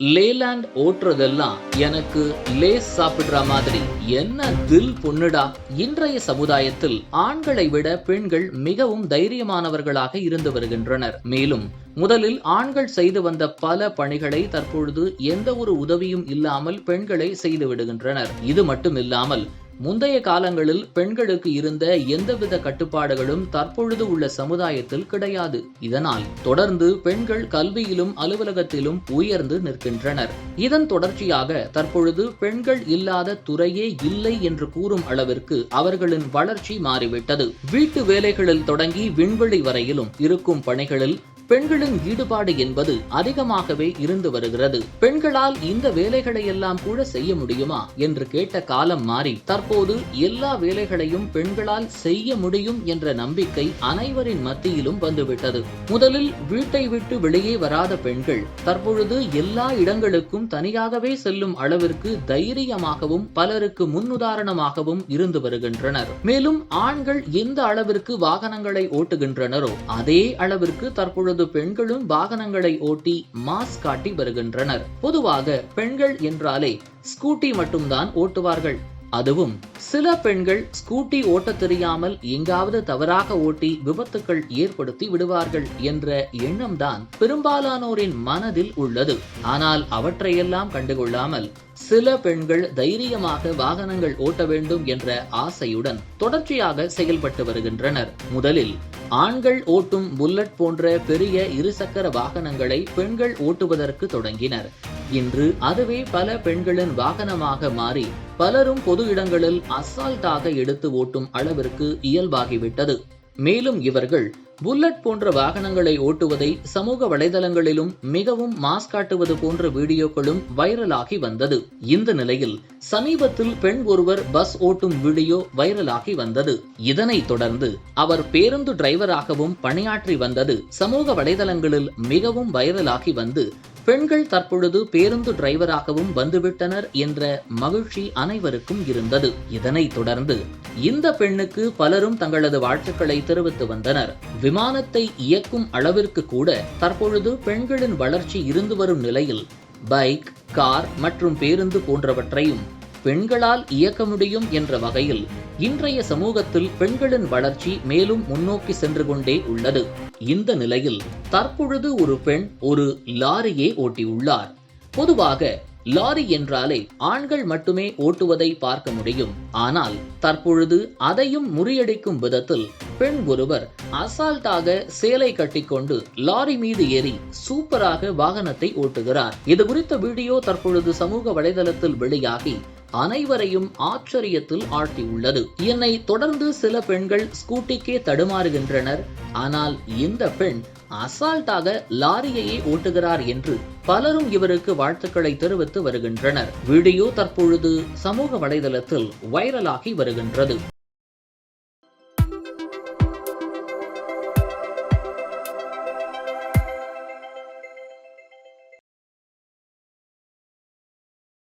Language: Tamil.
லேலாண்ட் ஓட்டுறதெல்லாம் எனக்கு லேஸ் சாப்பிடுற மாதிரி என்ன தில் பொண்ணுடா. இன்றைய சமுதாயத்தில் ஆண்களை விட பெண்கள் மிகவும் தைரியமானவர்களாக இருந்து வருகின்றனர். மேலும் முதலில் ஆண்கள் செய்து வந்த பல பணிகளை தற்பொழுது எந்த ஒரு உதவியும் இல்லாமல் பெண்களை செய்து விடுகின்றனர். இது மட்டுமில்லாமல் முந்தைய காலங்களில் பெண்களுக்கு இருந்த எந்தவித கட்டுப்பாடுகளும் தற்பொழுது உள்ள சமுதாயத்தில் கிடையாது. இதனால் தொடர்ந்து பெண்கள் கல்வியிலும் அலுவலகத்திலும் உயர்ந்து நிற்கின்றனர். இதன் தொடர்ச்சியாக தற்பொழுது பெண்கள் இல்லாத துறையே இல்லை என்று கூறும் அளவிற்கு அவர்களின் வளர்ச்சி மாறிவிட்டது. வீட்டு வேலைகளில் தொடங்கி விண்வெளி வரையிலும் இருக்கும் பணிகளில் பெண்களின் ஈடுபாடு என்பது அதிகமாகவே இருந்து வருகிறது. பெண்களால் இந்த வேலைகளை எல்லாம் கூட செய்ய முடியுமா என்று கேட்ட காலம் மாறி தற்போது எல்லா வேலைகளையும் பெண்களால் செய்ய முடியும் என்ற நம்பிக்கை அனைவரின் மத்தியிலும் வந்துவிட்டது. முதலில் வீட்டை விட்டு வெளியே வராத பெண்கள் தற்பொழுது எல்லா இடங்களுக்கும் தனியாகவே செல்லும் அளவிற்கு தைரியமாகவும் பலருக்கு முன்னுதாரணமாகவும் இருந்து வருகின்றனர். மேலும் ஆண்கள் எந்த அளவிற்கு வாகனங்களை ஓட்டுகின்றனரோ அதே அளவிற்கு தற்பொழுது பெண்களும் வாகனங்களை ஓட்டி மாஸ் காட்டி வருகின்றனர். பொதுவாக பெண்கள் என்றாலே ஸ்கூட்டி மட்டும்தான் ஓட்டுவார்கள். அதுவும் சில பெண்கள் ஸ்கூட்டி ஓட்ட தெரியாமல் எங்காவது தவறாக ஓட்டி விபத்துக்கள் ஏற்படுத்தி விடுவார்கள் என்ற எண்ணம்தான் பெரும்பாலானோரின் மனதில் உள்ளது. ஆனால் அவற்றையெல்லாம் கண்டுகொள்ளாமல் சில பெண்கள் தைரியமாக வாகனங்கள் ஓட்ட வேண்டும் என்ற ஆசையுடன் தொடர்ச்சியாக செயல்பட்டு வருகின்றனர். முதலில் ஆண்கள் ஓட்டும் புல்லட் போன்ற பெரிய இருசக்கர வாகனங்களை பெண்கள் ஓட்டுவதற்கு தொடங்கினர். இன்று அதுவே பல பெண்களின் வாகனமாக மாறி பலரும் பொது இடங்களில் அசால்ட்டாக எடுத்து ஓட்டும் அளவிற்கு இயல்பாகிவிட்டது. மேலும் இவர்கள் புல்லட் போன்ற வாகனங்களை ஓட்டுவதை சமூக வலைதளங்களிலும் மிகவும் மாஸ் காட்டுவது போன்ற வீடியோக்களும் வைரலாகி வந்தது. இந்த நிலையில் சமீபத்தில் பெண் ஒருவர் பஸ் ஓட்டும் வீடியோ வைரலாகி வந்தது. இதனைத் தொடர்ந்து அவர் பேருந்து டிரைவராகவும் பணியாற்றி வந்தது சமூக வலைதளங்களில் மிகவும் வைரலாகி வந்து பெண்கள் தற்பொழுது பேருந்து டிரைவராகவும் வந்துவிட்டனர் என்ற மகிழ்ச்சி அனைவருக்கும் இருந்தது. இதனைத் தொடர்ந்து இந்த பெண்ணுக்கு பலரும் தங்களது வாழ்த்துக்களை தெரிவித்து வந்தனர். விமானத்தை இயக்கும் அளவிற்கு கூட தற்பொழுது பெண்களின் வளர்ச்சி இருந்து வரும் நிலையில் பைக், கார் மற்றும் பேருந்து போன்றவற்றையும் பெண்களால் இயக்க முடியும் என்ற வகையில் இன்றைய சமூகத்தில் பெண்களின் வளர்ச்சி மேலும் முன்னோக்கி சென்று கொண்டே உள்ளது. இந்த நிலையில் தற்பொழுது ஒரு பெண் ஒரு லாரியை ஓட்டியுள்ளார். பொதுவாக லாரி என்றாலே ஆண்கள் மட்டுமே ஓட்டுவதை பார்க்க முடியும். ஆனால் தற்பொழுது அதையும் முறியடிக்கும் விதத்தில் பெண் ஒருவர் அசால்ட்டாக சேலை கட்டிக்கொண்டு லாரி மீது ஏறி சூப்பராக வாகனத்தை ஓட்டுகிறார். இது குறித்த வீடியோ தற்பொழுது சமூக வலைதளத்தில் வெளியாகி அனைவரையும் ஆச்சரியத்தில் ஆழ்த்தியுள்ளது. என்னை தொடர்ந்து சில பெண்கள் ஸ்கூட்டிக்கே தடுமாறுகின்றனர். ஆனால் இந்த பெண் அசால்ட்டாக லாரியையே ஓட்டுகிறார் என்று பலரும் இவருக்கு வாழ்த்துக்களை தெரிவித்து வருகின்றனர். வீடியோ தற்பொழுது சமூக வலைதளத்தில் வைரலாகி வருகின்றது.